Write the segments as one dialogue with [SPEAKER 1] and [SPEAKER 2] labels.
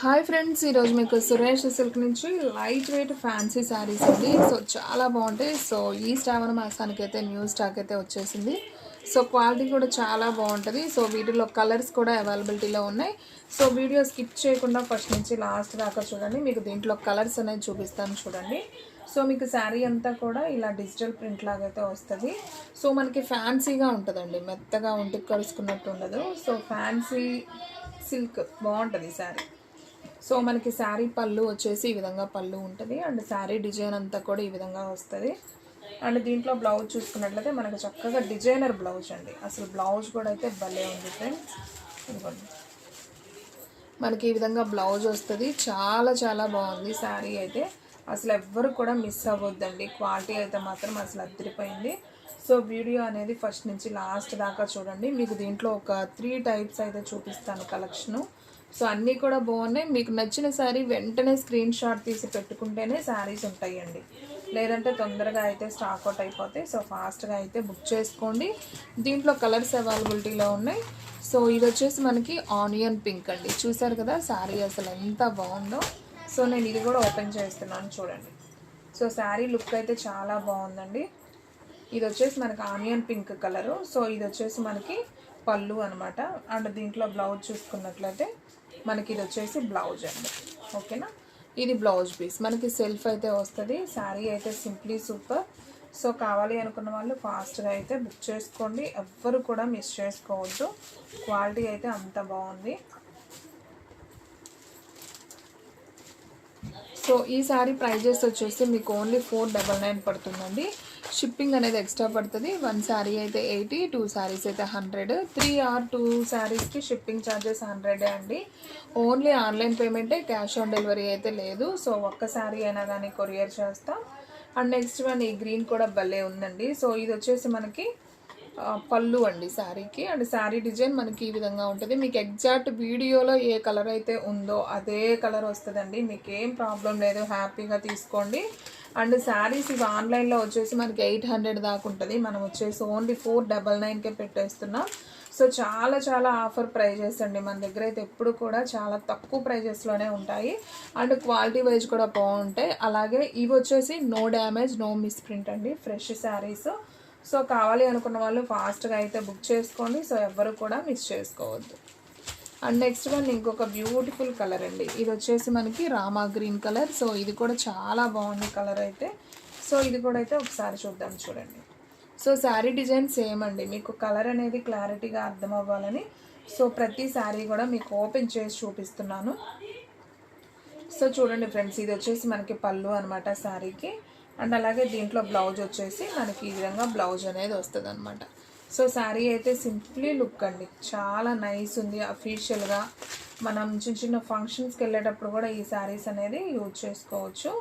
[SPEAKER 1] Hi friends, ఈరోజు మీకు Suresh silk నుంచి లైట్ వెయిట్ ఫ్యాన్సీ శారీస్ అండి. సో చాలా బాగుంటాయి. సో ఈ శ్రావణ మాసానికి అయితే న్యూ స్టాక్ అయితే వచ్చేసింది. సో క్వాలిటీ కూడా చాలా బాగుంటుంది. సో వీటిలో కలర్స్ కూడా అవైలబిలిటీలో ఉన్నాయి. సో వీడియో స్కిప్ చేయకుండా ఫస్ట్ నుంచి లాస్ట్ దాకా చూడండి. మీకు దీంట్లో కలర్స్ అనేది చూపిస్తాను చూడండి. సో మీకు శారీ అంతా కూడా ఇలా డిజిటల్ ప్రింట్ లాగా అయితే వస్తుంది. సో మనకి ఫ్యాన్సీగా ఉంటుందండి, మెత్తగా ఒంటికి కలుసుకున్నట్టు ఉండదు. సో ఫ్యాన్సీ సిల్క్ బాగుంటుంది శారీ. సో మనకి శారీ పళ్ళు వచ్చేసి ఈ విధంగా పళ్ళు ఉంటుంది. అండ్ శారీ డిజైన్ అంతా కూడా ఈ విధంగా వస్తుంది. అండ్ దీంట్లో బ్లౌజ్ చూసుకున్నట్లయితే మనకు చక్కగా డిజైనర్ బ్లౌజ్ అండి. అసలు బ్లౌజ్ కూడా అయితే భలే ఉంది ఫ్రెండ్స్. ఇదిగోండి, మనకి ఈ విధంగా బ్లౌజ్ వస్తుంది. చాలా చాలా బాగుంది శారీ అయితే. అసలు ఎవ్వరు కూడా మిస్ అవ్వద్దండి. క్వాలిటీ అయితే మాత్రం అసలు అదిరిపోయింది. సో వీడియో అనేది ఫస్ట్ నుంచి లాస్ట్ దాకా చూడండి. మీకు దీంట్లో ఒక 3 టైప్స్ అయితే చూపిస్తాను కలెక్షను. సో అన్నీ కూడా బాగున్నాయి. మీకు నచ్చిన శారీ వెంటనే స్క్రీన్ షాట్ తీసి పెట్టుకుంటేనే శారీస్ ఉంటాయండి, లేదంటే తొందరగా అయితే స్టాక్ అవుట్ అయిపోతాయి. సో ఫాస్ట్గా అయితే బుక్ చేసుకోండి. దీంట్లో కలర్స్ అవైలబిలిటీలో ఉన్నాయి. సో ఇది వచ్చేసి మనకి ఆనియన్ పింక్ అండి. చూసారు కదా శారీ అసలు ఎంత బాగుందో. సో నేను ఇది కూడా ఓపెన్ చేస్తున్నాను చూడండి. సో శారీ లుక్ అయితే చాలా బాగుందండి. ఇది వచ్చేసి మనకి ఆనియన్ పింక్ కలరు. సో ఇది వచ్చేసి మనకి పళ్ళు అనమాట. అండ్ దీంట్లో బ్లౌజ్ చూసుకున్నట్లయితే మనకి ఇది వచ్చేసి బ్లౌజ్ అండి. ఓకేనా, ఇది బ్లౌజ్ పీస్. మనకి సెల్ఫ్ అయితే వస్తుంది. శారీ అయితే సింప్లీ సూపర్. సో కావాలి అనుకున్న వాళ్ళు ఫాస్ట్గా అయితే బుక్ చేసుకోండి. ఎవ్వరు కూడా మిస్ చేసుకోవద్దు. క్వాలిటీ అయితే అంత బాగుంది. సో ఈ శారీ ప్రైజెస్ వచ్చేసి మీకు ఓన్లీ 499 పడుతుందండి. షిప్పింగ్ అనేది ఎక్స్ట్రా పడుతుంది. 1 శారీ అయితే 80, 2 శారీస్ అయితే 100, 3 or 2 శారీస్కి షిప్పింగ్ ఛార్జెస్ 100 అండి. ఓన్లీ ఆన్లైన్ పేమెంటే, క్యాష్ ఆన్ డెలివరీ అయితే లేదు. సో ఒక్క శారీ అయినా కానీ కొరియర్ చేస్తాం. అండ్ నెక్స్ట్ వన్ ఈ గ్రీన్ కూడా భలే ఉందండి. సో ఇది వచ్చేసి మనకి పళ్ళు అండి శారీకి. అండ్ శారీ డిజైన్ మనకి ఈ విధంగా ఉంటుంది. మీకు ఎగ్జాక్ట్ వీడియోలో ఏ కలర్ అయితే ఉందో అదే కలర్ వస్తుందండి. మీకు ఏం ప్రాబ్లం లేదు, హ్యాపీగా తీసుకోండి. అండ్ శారీస్ ఇవి ఆన్లైన్లో వచ్చేసి మనకి 800 దాకా ఉంటుంది. మనం వచ్చేసి ఓన్లీ 499కే పెట్టేస్తున్నాం. సో చాలా చాలా ఆఫర్ ప్రైజెస్ అండి. మన దగ్గర అయితే ఎప్పుడు కూడా చాలా తక్కువ ప్రైజెస్లోనే ఉంటాయి. అండ్ క్వాలిటీ వైజ్ కూడా బాగుంటాయి. అలాగే ఇవి వచ్చేసి no damage, no misprint అండి, ఫ్రెష్ శారీస్. సో కావాలి అనుకున్న వాళ్ళు ఫాస్ట్గా అయితే బుక్ చేసుకోండి. సో ఎవ్వరు కూడా మిస్ చేసుకోవద్దు. అండ్ నెక్స్ట్ వన్ ఇంకొక బ్యూటిఫుల్ కలర్ అండి. ఇది వచ్చేసి మనకి రామా గ్రీన్ కలర్. సో ఇది కూడా చాలా బాగుంది కలర్ అయితే. సో ఇది కూడా అయితే ఒకసారి చూద్దాం చూడండి. సో శారీ డిజైన్ సేమ్ అండి. మీకు కలర్ అనేది క్లారిటీగా అర్థం అవ్వాలని సో ప్రతి శారీ కూడా మీకు ఓపెన్ చేసి చూపిస్తున్నాను. సో చూడండి ఫ్రెండ్స్, ఇది వచ్చేసి మనకి పళ్ళు అనమాట శారీకి. అండ్ అలాగే దీంట్లో బ్లౌజ్ వచ్చేసి మనకి ఈ విధంగా బ్లౌజ్ అనేది వస్తుంది అనమాట. సో శారీ అయితే సింప్లీ లుక్ అండి, చాలా నైస్ ఉంది. అఫీషియల్గా మనం చిన్న చిన్న ఫంక్షన్స్కి వెళ్ళేటప్పుడు కూడా ఈ శారీస్ అనేది యూజ్ చేసుకోవచ్చు.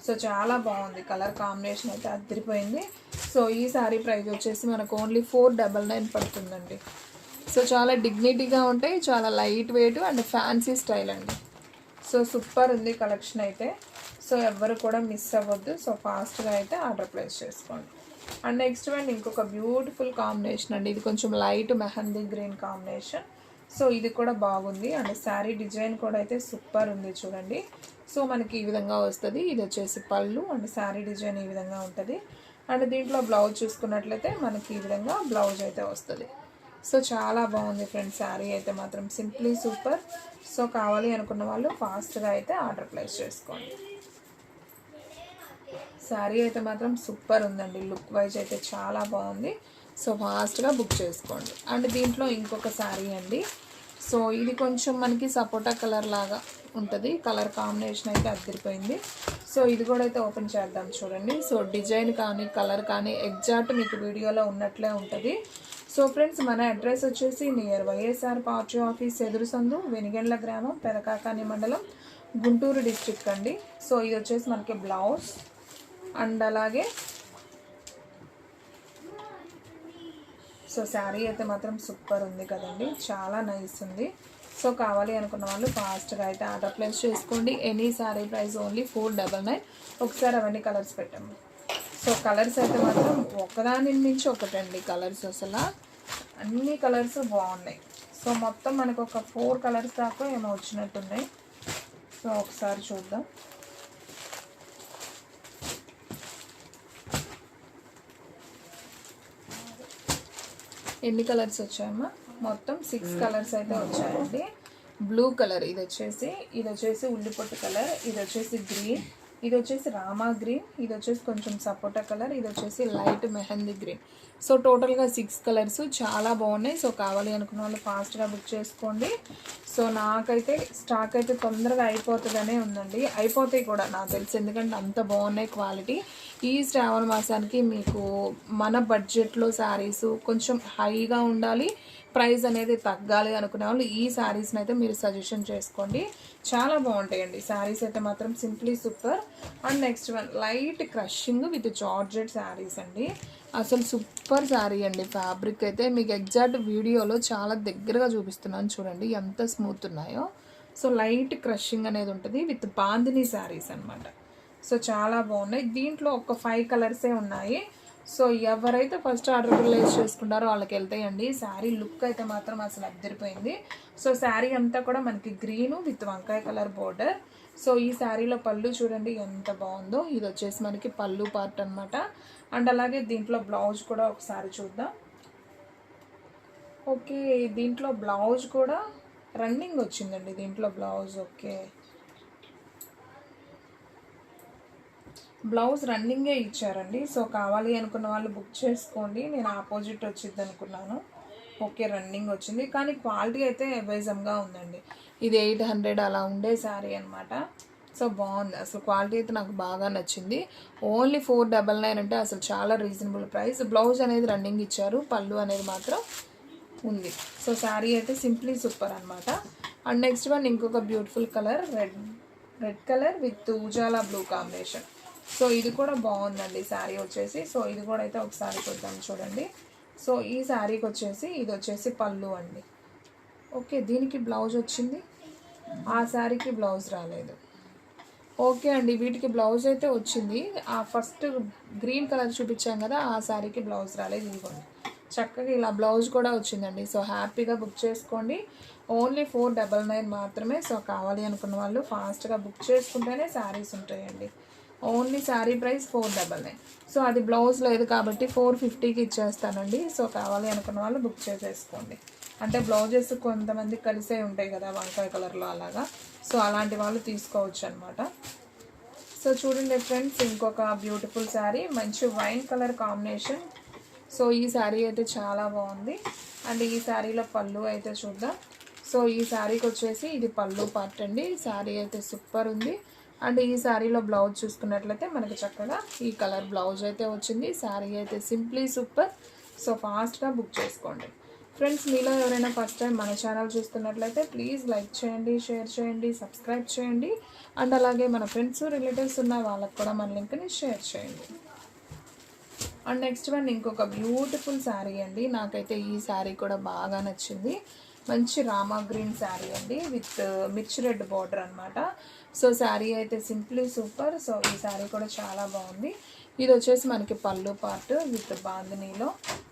[SPEAKER 1] సో చాలా బాగుంది. కలర్ కాంబినేషన్ అయితే అదిరిపోయింది. సో ఈ శారీ ప్రైస్ వచ్చేసి మనకు ఓన్లీ 499 పడుతుందండి. సో చాలా డిగ్నిటీగా ఉంటాయి, చాలా light weight and fancy style అండి. సో సూపర్ ఉంది కలెక్షన్ అయితే. సో ఎవ్వరు కూడా మిస్ అవ్వద్దు. సో ఫాస్ట్గా అయితే ఆర్డర్ ప్లేస్ చేసుకోండి. అండ్ నెక్స్ట్ వన్ ఇంకొక బ్యూటిఫుల్ కాంబినేషన్ అండి. ఇది కొంచెం light mehndi green combination. So ఇది కూడా బాగుంది. అండ్ శారీ డిజైన్ కూడా అయితే సూపర్ ఉంది చూడండి. సో మనకి ఈ విధంగా వస్తుంది. ఇది వచ్చేసి పళ్ళు అండ్ శారీ డిజైన్ ఈ విధంగా ఉంటుంది. అండ్ దీంట్లో బ్లౌజ్ చూసుకున్నట్లయితే మనకి ఈ విధంగా బ్లౌజ్ అయితే వస్తుంది. సో చాలా బాగుంది ఫ్రెండ్స్, శారీ అయితే మాత్రం సింప్లీ సూపర్. సో కావాలి అనుకున్న వాళ్ళు ఫాస్ట్గా అయితే ఆర్డర్ ప్లేస్ చేసుకోండి. శారీ అయితే మాత్రం సూపర్ ఉందండి. లుక్ వైజ్ అయితే చాలా బాగుంది. సో ఫాస్ట్గా బుక్ చేసుకోండి. అండ్ దీంట్లో ఇంకొక శారీ అండి. సో ఇది కొంచెం మనకి సపోటా కలర్ లాగా ఉంటుంది. కలర్ కాంబినేషన్ అయితే అదిరిపోయింది. సో ఇది కూడా అయితే ఓపెన్ చేద్దాం చూడండి. సో డిజైన్ కానీ కలర్ కానీ ఎగ్జాక్ట్ మీకు వీడియోలో ఉన్నట్లే ఉంటుంది. సో ఫ్రెండ్స్, మన అడ్రస్ వచ్చేసి నియర్ వైఎస్ఆర్ పార్టీ ఆఫీస్ ఎదురు సందు, వెనిగండ్ల గ్రామం, పెదకాకాని మండలం, గుంటూరు డిస్ట్రిక్ట్ అండి. సో ఇది వచ్చేసి మనకి బ్లౌజ్. అండ్ అలాగే సో శారీ అయితే మాత్రం సూపర్ ఉంది కదండి, చాలా నైస్ ఉంది. సో కావాలి అనుకున్న వాళ్ళు ఫాస్ట్గా అయితే ఆర్డర్ ప్లేస్ చేసుకోండి. Any sari price only 499. ఒకసారి అవన్నీ కలర్స్ పెట్టాము. సో కలర్స్ అయితే మాత్రం ఒకదాని నుంచి ఒకటండి. కలర్స్ అసలు అన్ని కలర్స్ బాగున్నాయి. సో మొత్తం మనకు ఒక 4 కలర్స్ దాకా ఏమో వచ్చినట్టున్నాయి. సో ఒకసారి చూద్దాం. ఎన్ని కలర్స్ వచ్చాయమ్మా? మొత్తం 6 కలర్స్ అయితే వచ్చాయండి. బ్లూ కలర్ ఇది వచ్చేసి ఉల్లిపొట్టు కలర్, ఇది వచ్చేసి గ్రీన్, ఇది వచ్చేసి రామా గ్రీన్, ఇది వచ్చేసి కొంచెం సపోటా కలర్, ఇది వచ్చేసి లైట్ మెహందీ గ్రీన్. సో టోటల్గా 6 కలర్స్ చాలా బాగున్నాయి. సో కావాలి అనుకున్న వాళ్ళు ఫాస్ట్గా బుక్ చేసుకోండి. సో నాకైతే స్టాక్ అయితే తొందరగా అయిపోతుందనే ఉందండి, అయిపోతాయి కూడా నాకు తెలిసి, ఎందుకంటే అంత బాగున్నాయి క్వాలిటీ. ఈ శ్రావణ మాసానికి మీకు మన బడ్జెట్లో శారీస్ కొంచెం హైగా ఉండాలి, ప్రైస్ అనేది తగ్గాలి అనుకునే వాళ్ళు ఈ శారీస్ని అయితే మీరు సజెషన్ చేసుకోండి. చాలా బాగుంటాయండి శారీస్ అయితే మాత్రం, simply super. And next one light crushing with georgette saris అండి. అసలు సూపర్ శారీ అండి. ఫ్యాబ్రిక్ అయితే మీకు ఎగ్జాక్ట్ వీడియోలో చాలా దగ్గరగా చూపిస్తున్నాను చూడండి ఎంత స్మూత్ ఉన్నాయో. సో లైట్ క్రషింగ్ అనేది ఉంటుంది విత్ బాందిని శారీస్ అనమాట. సో చాలా బాగున్నాయి. దీంట్లో ఒక 5 కలర్సే ఉన్నాయి. సో ఎవరైతే ఫస్ట్ ఆర్డర్ ప్లేస్ చేసుకుంటారో వాళ్ళకి వెళ్తాయండి. శారీ లుక్ అయితే మాత్రం అసలు అద్దరిపోయింది. సో శారీ అంతా కూడా మనకి గ్రీను విత్ వంకాయ కలర్ బోర్డర్. సో ఈ శారీలో పళ్ళు చూడండి ఎంత బాగుందో. ఇది వచ్చేసి మనకి పళ్ళు పార్ట్ అనమాట. అండ్ అలాగే దీంట్లో బ్లౌజ్ కూడా ఒకసారి చూద్దాం. ఓకే, దీంట్లో బ్లౌజ్ కూడా రన్నింగ్ వచ్చిందండి దీంట్లో బ్లౌజ్. ఓకే, బ్లౌజ్ రన్నింగే ఇచ్చారండి. సో కావాలి అనుకున్న వాళ్ళు బుక్ చేసుకోండి. నేను ఆపోజిట్ వచ్చింది అనుకున్నాను. ఓకే, రన్నింగ్ వచ్చింది, కానీ క్వాలిటీ అయితే అవైజంగా ఉందండి. ఇది 800 అలా ఉండే శారీ అనమాట. సో బాగుంది అసలు, క్వాలిటీ అయితే నాకు బాగా నచ్చింది. ఓన్లీ 499 అంటే అసలు చాలా రీజనబుల్ ప్రైస్. బ్లౌజ్ అనేది రన్నింగ్ ఇచ్చారు, పళ్ళు అనేది మాత్రం ఉంది. సో శారీ అయితే సింప్లీ సూపర్ అనమాట. అండ్ నెక్స్ట్ వన్ ఇంకొక beautiful colour, red colour with Ujala blue combination. So ఇది కూడా బాగుందండి శారీ వచ్చేసి. సో ఇది కూడా అయితే ఒకసారి చూద్దాం చూడండి. సో ఈ శారీకి వచ్చేసి ఇది వచ్చేసి పళ్ళు అండి. ఓకే, దీనికి బ్లౌజ్ వచ్చింది, ఆ శారీకి బ్లౌజ్ రాలేదు. ఓకే అండి, వీటికి బ్లౌజ్ అయితే వచ్చింది. ఆ ఫస్ట్ గ్రీన్ కలర్ చూపించాం కదా, ఆ శారీకి బ్లౌజ్ రాలేదు. ఇదిగోండి చక్కగా ఇలా బ్లౌజ్ కూడా వచ్చిందండి. సో హ్యాపీగా బుక్ చేసుకోండి. ఓన్లీ 499 మాత్రమే. సో కావాలి అనుకున్న వాళ్ళు ఫాస్ట్గా బుక్ చేసుకుంటేనే శారీస్ ఉంటాయండి. Only sari price 499. సో అది బ్లౌజ్ లేదు కాబట్టి 450కి ఇచ్చేస్తానండి. సో కావాలి అనుకున్న వాళ్ళు బుక్ చేసేసుకోండి. అంటే బ్లౌజెస్ కొంతమంది కలిసే ఉంటాయి కదా వంకాయ కలర్లో అలాగా. సో అలాంటి వాళ్ళు తీసుకోవచ్చు అనమాట. సో చూడండి ఫ్రెండ్స్, ఇంకొక బ్యూటిఫుల్ శారీ, మంచి వైన్ కలర్ కాంబినేషన్. సో ఈ శారీ అయితే చాలా బాగుంది. అండ్ ఈ శారీలో పళ్ళు అయితే చూద్దాం. సో ఈ శారీకి వచ్చేసి ఇది పళ్ళు పార్ట్ అండి. శారీ అయితే సూపర్ ఉంది. అండ్ ఈ శారీలో బ్లౌజ్ చూసుకున్నట్లయితే మనకి చక్కగా ఈ కలర్ బ్లౌజ్ అయితే వచ్చింది. శారీ అయితే సింప్లీ సూపర్. సో ఫాస్ట్గా బుక్ చేసుకోండి ఫ్రెండ్స్. మీలో ఎవరైనా ఫస్ట్ టైం మన ఛానల్ చూస్తున్నట్లయితే ప్లీజ్ లైక్ చేయండి, షేర్ చేయండి, సబ్స్క్రైబ్ చేయండి. అండ్ అలాగే మన ఫ్రెండ్స్ రిలేటివ్స్ ఉన్న వాళ్ళకి కూడా మన లింక్ని షేర్ చేయండి. అండ్ నెక్స్ట్ వన్ ఇంకొక బ్యూటిఫుల్ శారీ అండి. నాకైతే ఈ శారీ కూడా బాగా నచ్చింది. మంచి రామా గ్రీన్ శారీ అండి విత్ మిర్చి రెడ్ బార్డర్ అనమాట. సో శారీ అయితే సింప్లీ సూపర్. సో ఈ శారీ కూడా చాలా బాగుంది. ఇది వచ్చేసి మనకి పళ్ళు పార్ట్ విత్ బాందినీలో.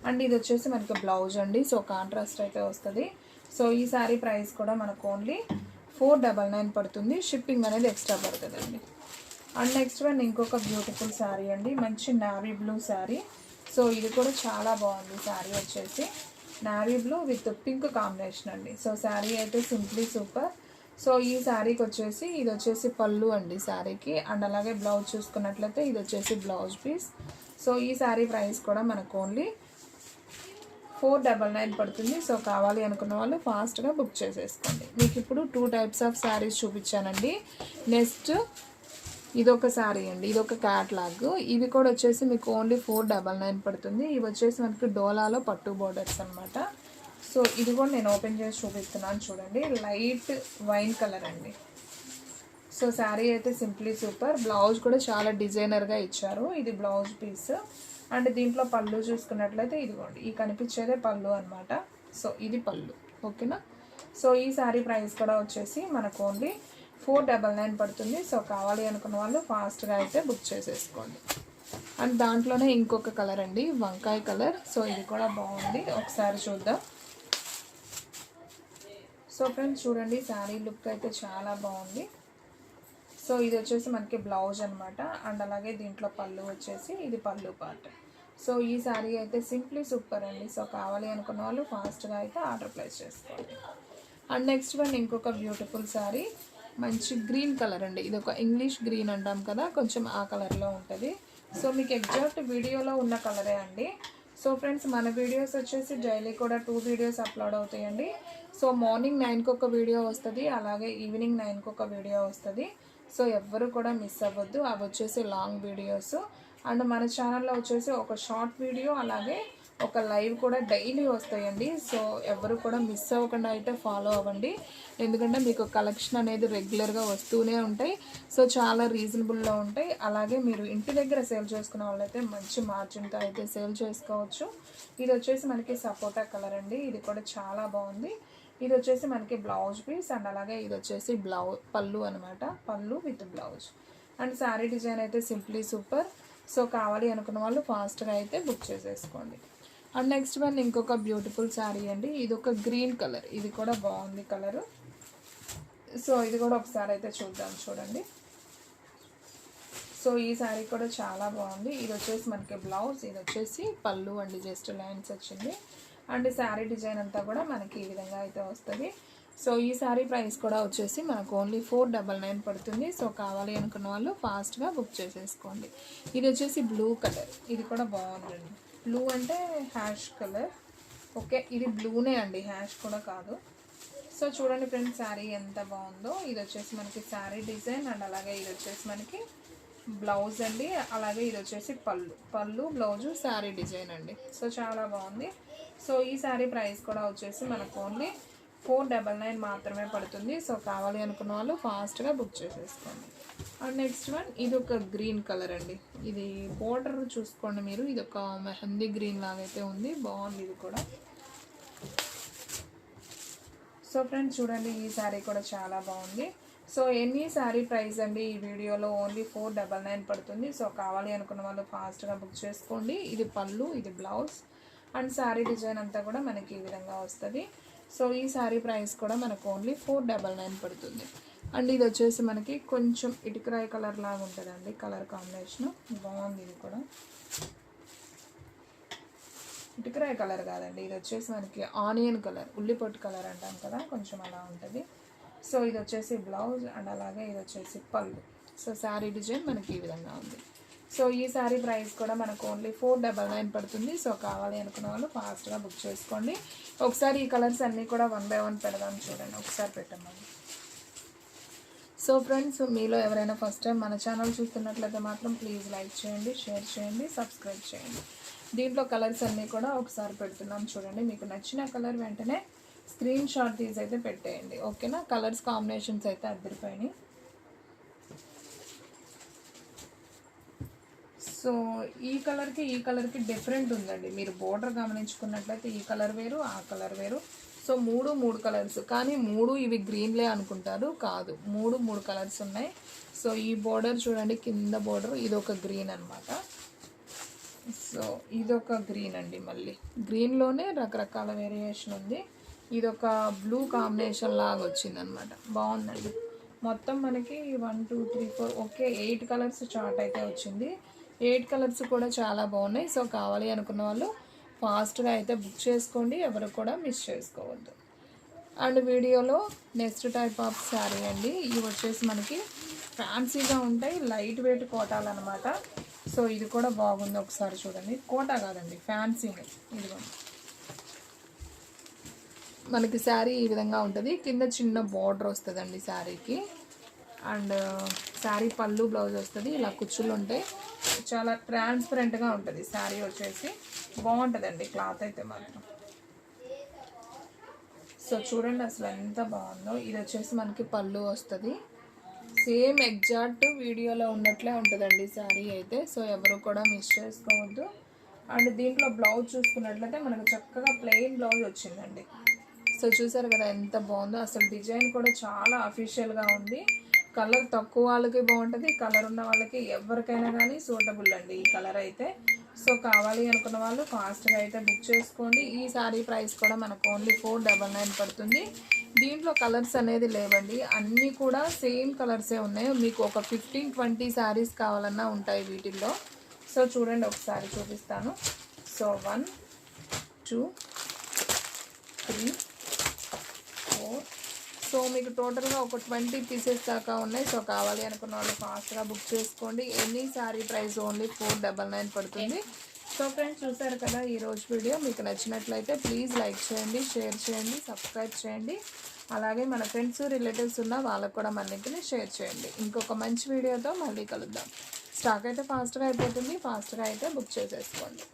[SPEAKER 1] అండ్ ఇది వచ్చేసి మనకి బ్లౌజ్ అండి. సో కాంట్రాస్ట్ అయితే వస్తుంది. సో ఈ శారీ ప్రైస్ కూడా మనకు ఓన్లీ 499 పడుతుంది. షిప్పింగ్ అనేది ఎక్స్ట్రా పడుతుందండి. అండ్ నెక్స్ట్ వన్ ఇంకొక బ్యూటిఫుల్ శారీ అండి, మంచి నావీ బ్లూ శారీ. సో ఇది కూడా చాలా బాగుంది. శారీ వచ్చేసి navy blue with pink combination అండి. సో శారీ అయితే సింప్లీ సూపర్. సో ఈ శారీకి వచ్చేసి ఇది వచ్చేసి పళ్ళు అండి శారీకి. అండ్ అలాగే బ్లౌజ్ చూసుకున్నట్లయితే ఇది వచ్చేసి బ్లౌజ్ పీస్. సో ఈ శారీ ప్రైస్ కూడా మనకు ఓన్లీ 499 పడుతుంది. సో కావాలి అనుకున్న వాళ్ళు ఫాస్ట్గా బుక్ చేసేసుకోండి. మీకు ఇప్పుడు 2 టైప్స్ ఆఫ్ శారీస్ చూపించానండి. నెక్స్ట్ ఇదొక శారీ అండి, ఇదొక క్యాట్లాగ్. ఇవి కూడా వచ్చేసి మీకు ఓన్లీ 499 పడుతుంది. ఇవి వచ్చేసి మనకి డోలాలో పట్టు బోర్డర్స్ అనమాట. సో ఇది కూడా నేను ఓపెన్ చేసి చూపిస్తున్నాను చూడండి. లైట్ వైన్ కలర్ అండి. సో శారీ అయితే సింప్లీ సూపర్. బ్లౌజ్ కూడా చాలా డిజైనర్గా ఇచ్చారు. ఇది బ్లౌజ్ పీస్. అండ్ దీంట్లో పళ్ళు చూసుకున్నట్లయితే ఇదిగోండి, ఈ కనిపించేదే పళ్ళు అనమాట. సో ఇది పళ్ళు, ఓకేనా. సో ఈ శారీ ప్రైస్ కూడా వచ్చేసి మనకు ఓన్లీ 499 పడుతుంది. సో కావాలి అనుకున్న వాళ్ళు ఫాస్ట్గా అయితే బుక్ చేసేసుకోండి. అండ్ దాంట్లోనే ఇంకొక కలర్ అండి, వంకాయ కలర్. సో ఇది కూడా బాగుంది, ఒకసారి చూద్దాం. సో ఫ్రెండ్స్ చూడండి, శారీ లుక్ అయితే చాలా బాగుంది. సో ఇది వచ్చేసి మనకి బ్లౌజ్ అనమాట. అండ్ అలాగే దీంట్లో పళ్ళు వచ్చేసి ఇది పళ్ళు పార్ట్. సో ఈ శారీ అయితే సింప్లీ సూపర్ అండి. సో కావాలి అనుకున్న వాళ్ళు ఫాస్ట్గా అయితే ఆర్డర్ ప్లేస్ చేసుకోండి. అండ్ నెక్స్ట్ వన్ ఇంకొక బ్యూటిఫుల్ శారీ, మంచి గ్రీన్ కలర్ అండి. ఇది ఒక ఇంగ్లీష్ గ్రీన్ అంటాం కదా, కొంచెం ఆ కలర్లో ఉంటుంది. సో మీకు ఎగ్జాక్ట్ వీడియోలో ఉన్న కలరే అండి. సో ఫ్రెండ్స్, మన వీడియోస్ వచ్చేసి డైలీ కూడా 2 వీడియోస్ అప్లోడ్ అవుతాయండి. సో మార్నింగ్ 9కి ఒక వీడియో వస్తుంది, అలాగే ఈవినింగ్ 9కి ఒక వీడియో వస్తుంది. సో ఎవ్వరు కూడా మిస్ అవ్వద్దు. అవి వచ్చేసి లాంగ్ వీడియోస్. అండ్ మన ఛానల్లో వచ్చేసి ఒక షార్ట్ వీడియో అలాగే ఒక లైవ్ కూడా డైలీ వస్తాయండి. సో ఎవరు కూడా మిస్ అవ్వకుండా అయితే ఫాలో అవ్వండి, ఎందుకంటే మీకు కలెక్షన్ అనేది రెగ్యులర్గా వస్తూనే ఉంటాయి. సో చాలా రీజనబుల్లో ఉంటాయి. అలాగే మీరు ఇంటి దగ్గర సేల్ చేసుకునే వాళ్ళైతే మంచి మార్జిన్తో అయితే సేల్ చేసుకోవచ్చు. ఇది వచ్చేసి మనకి సపోటా కలర్ అండి. ఇది కూడా చాలా బాగుంది. ఇది వచ్చేసి మనకి బ్లౌజ్ పీస్ అండ్ అలాగే ఇది వచ్చేసి పళ్ళు అనమాట. పళ్ళు with blouse. And sari design అయితే సింప్లీ సూపర్. సో కావాలి అనుకున్న వాళ్ళు ఫాస్ట్గా అయితే బుక్ చేసేసుకోండి. అండ్ నెక్స్ట్ వన్ ఇంకొక బ్యూటిఫుల్ శారీ అండి. ఇది ఒక గ్రీన్ కలర్, ఇది కూడా బాగుంది కలరు. సో ఇది కూడా ఒకసారి అయితే చూద్దాం, చూడండి. సో ఈ శారీ కూడా చాలా బాగుంది. ఇది వచ్చేసి మనకి బ్లౌజ్, ఇది వచ్చేసి పళ్ళు అండి, జస్ట్ లైన్స్ వచ్చింది. అండ్ శారీ డిజైన్ అంతా కూడా మనకి ఈ విధంగా అయితే వస్తుంది. సో ఈ శారీ ప్రైస్ కూడా వచ్చేసి మనకు ఓన్లీ 499 పడుతుంది. సో కావాలి అనుకున్న వాళ్ళు ఫాస్ట్గా బుక్ చేసేసుకోండి. ఇది వచ్చేసి బ్లూ కలర్, ఇది కూడా బాగుందండి. బ్లూ అంటే హ్యాష్ కలర్. ఓకే, ఇది బ్లూనే అండి, హ్యాష్ కూడా కాదు. సో చూడండి ఫ్రెండ్స్, శారీ ఎంత బాగుందో. ఇది వచ్చేసి మనకి శారీ డిజైన్ అండ్ అలాగే ఇది వచ్చేసి మనకి బ్లౌజ్ అండి. అలాగే ఇది వచ్చేసి పళ్ళు బ్లౌజు శారీ డిజైన్ అండి. సో చాలా బాగుంది. సో ఈ శారీ ప్రైస్ కూడా వచ్చేసి మనకు ఓన్లీ 499 మాత్రమే పడుతుంది. సో కావాలి అనుకున్న వాళ్ళు ఫాస్ట్గా బుక్ చేసేసుకోండి. అండ్ నెక్స్ట్ వన్ ఇది ఒక గ్రీన్ కలర్ అండి. ఇది బోర్డర్ చూసుకోండి మీరు, ఇది ఒక మెహందీ గ్రీన్ లాగైతే ఉంది, బాగుంది ఇది కూడా. సో ఫ్రెండ్స్ చూడండి, ఈ శారీ కూడా చాలా బాగుంది. సో ఎన్ని శారీ ప్రైస్ అండి ఈ వీడియోలో ఓన్లీ 499 పడుతుంది. సో కావాలి అనుకున్న వాళ్ళు ఫాస్ట్గా బుక్ చేసుకోండి. ఇది పళ్ళు, ఇది బ్లౌజ్ అండ్ శారీ డిజైన్ అంతా కూడా మనకి ఈ విధంగా వస్తుంది. సో ఈ శారీ ప్రైస్ కూడా మనకు ఓన్లీ 499 పడుతుంది. అండ్ ఇది వచ్చేసి మనకి కొంచెం ఇటుకరాయి కలర్ లాగా ఉంటుందండి, కలర్ కాంబినేషన్ బాగుంది. ఇది కూడా ఇటుకరాయి కలర్ కాదండి, ఇది వచ్చేసి మనకి ఆనియన్ కలర్, ఉల్లిపొట్టు కలర్ అంటాం కదా, కొంచెం అలా ఉంటుంది. సో ఇది వచ్చేసి బ్లౌజ్ అండ్ అలాగే ఇది వచ్చేసి పళ్ళు. సో శారీ డిజైన్ మనకి ఈ విధంగా ఉంది. సో ఈ శారీ ప్రైస్ కూడా మనకు ఓన్లీ 499 పడుతుంది. సో కావాలి అనుకున్న వాళ్ళు ఫాస్ట్గా బుక్ చేసుకోండి. ఒకసారి ఈ కలర్స్ అన్నీ కూడా 1 by 1 పెడదాం, చూడండి ఒకసారి పెట్టమ్మని. సో ఫ్రెండ్స్, మీలో ఎవరైనా ఫస్ట్ టైం మన ఛానల్ చూస్తున్నట్లయితే మాత్రం ప్లీజ్ లైక్ చేయండి, షేర్ చేయండి, సబ్స్క్రైబ్ చేయండి. దీంట్లో కలర్స్ అన్నీ కూడా ఒకసారి పెడుతున్నాం చూడండి. మీకు నచ్చిన కలర్ వెంటనే స్క్రీన్ షాట్ తీసి అయితే పెట్టేయండి, ఓకేనా. కలర్స్ కాంబినేషన్స్ అయితే అద్దరిపోయినాయి. సో ఈ కలర్కి డిఫరెంట్ ఉందండి. మీరు బోర్డర్ గమనించుకున్నట్లయితే ఈ కలర్ వేరు, ఆ కలర్ వేరు. సో మూడు కలర్స్, కానీ ఇవి గ్రీన్లే అనుకుంటారు, కాదు, మూడు కలర్స్ ఉన్నాయి. సో ఈ బోర్డర్ చూడండి, కింద బోర్డర్ ఇది ఒక గ్రీన్ అనమాట. సో ఇదొక గ్రీన్ అండి, మళ్ళీ గ్రీన్లోనే రకరకాల వేరియేషన్ ఉంది. ఇదొక బ్లూ కాంబినేషన్ లాగా వచ్చింది అనమాట, బాగుందండి. మొత్తం మనకి 1 2 3 4 ఓకే 8 కలర్స్ చార్ట్ అయితే వచ్చింది. 8 కలర్స్ కూడా చాలా బాగున్నాయి. సో కావాలి అనుకున్న వాళ్ళు ఫాస్ట్గా అయితే బుక్ చేసుకోండి, ఎవరు కూడా మిస్ చేసుకోవద్దు. అండ్ వీడియోలో నెక్స్ట్ టైప్ ఆఫ్ శారీ అండి. ఇవి వచ్చేసి మనకి ఫ్యాన్సీగా ఉంటాయి, లైట్ వెయిట్ కోటాలు అనమాట. సో ఇది కూడా బాగుంది, ఒకసారి చూడండి. కోటా కాదండి, ఫ్యాన్సీనే. ఇదిగోండి, మనకి శారీ ఈ విధంగా ఉంటుంది. కింద చిన్న బార్డర్ వస్తుందండి శారీకి. అండ్ శారీ పళ్ళు బ్లౌజ్ వస్తుంది, ఇలా కుచ్చులు ఉంటాయి. చాలా ట్రాన్స్పరెంట్గా ఉంటుంది శారీ వచ్చేసి, బాగుంటుందండి క్లాత్ అయితే మాత్రం. సో చూడండి అసలు ఎంత బాగుందో. ఇది వచ్చేసి మనకి పళ్ళు వస్తుంది, సేమ్ ఎగ్జాక్ట్ వీడియోలో ఉన్నట్లే ఉంటుందండి శారీ అయితే. సో ఎవరు కూడా మిస్ చేసుకోవద్దు. అండ్ దీంట్లో బ్లౌజ్ చూసుకున్నట్లయితే మనకు చక్కగా ప్లెయిన్ బ్లౌజ్ వచ్చిందండి. సో చూసారు కదా ఎంత బాగుందో. అసలు డిజైన్ కూడా చాలా అఫీషియల్గా ఉంది. కలర్ తక్కువ వాళ్ళకి బాగుంటుంది, కలర్ ఉన్న వాళ్ళకి ఎవరికైనా కానీ సూటబుల్ అండి ఈ కలర్ అయితే. సో కావాలి అనుకున్న వాళ్ళు ఫాస్ట్గా అయితే బుక్ చేసుకోండి. ఈ శారీ ప్రైస్ కూడా మనకు ఓన్లీ 499 పడుతుంది. దీంట్లో కలర్స్ అనేది లేవండి, అన్నీ కూడా సేమ్ కలర్సే ఉన్నాయి. మీకు ఒక 15-20 శారీస్ కావాలన్నా ఉంటాయి వీటిల్లో. సో చూడండి, ఒకసారి చూపిస్తాను. సో 1 2 3 4. సో మీకు టోటల్గా ఒక 20 పీసెస్ దాకా ఉన్నాయి. సో కావాలి అనుకున్న వాళ్ళు ఫాస్ట్గా బుక్ చేసుకోండి. ఎనీ శారీ ప్రైస్ ఓన్లీ 499 పడుతుంది. సో ఫ్రెండ్స్, చూసారు కదా ఈరోజు వీడియో. మీకు నచ్చినట్లయితే ప్లీజ్ లైక్ చేయండి, షేర్ చేయండి, సబ్స్క్రైబ్ చేయండి. అలాగే మన ఫ్రెండ్స్ రిలేటివ్స్ ఉన్న వాళ్ళకు కూడా మన లింక్ని షేర్ చేయండి. ఇంకొక మంచి వీడియోతో మళ్ళీ కలుద్దాం. స్టాక్ అయితే ఫాస్ట్గా అయిపోతుంది, ఫాస్ట్గా అయితే బుక్ చేసేసుకోండి.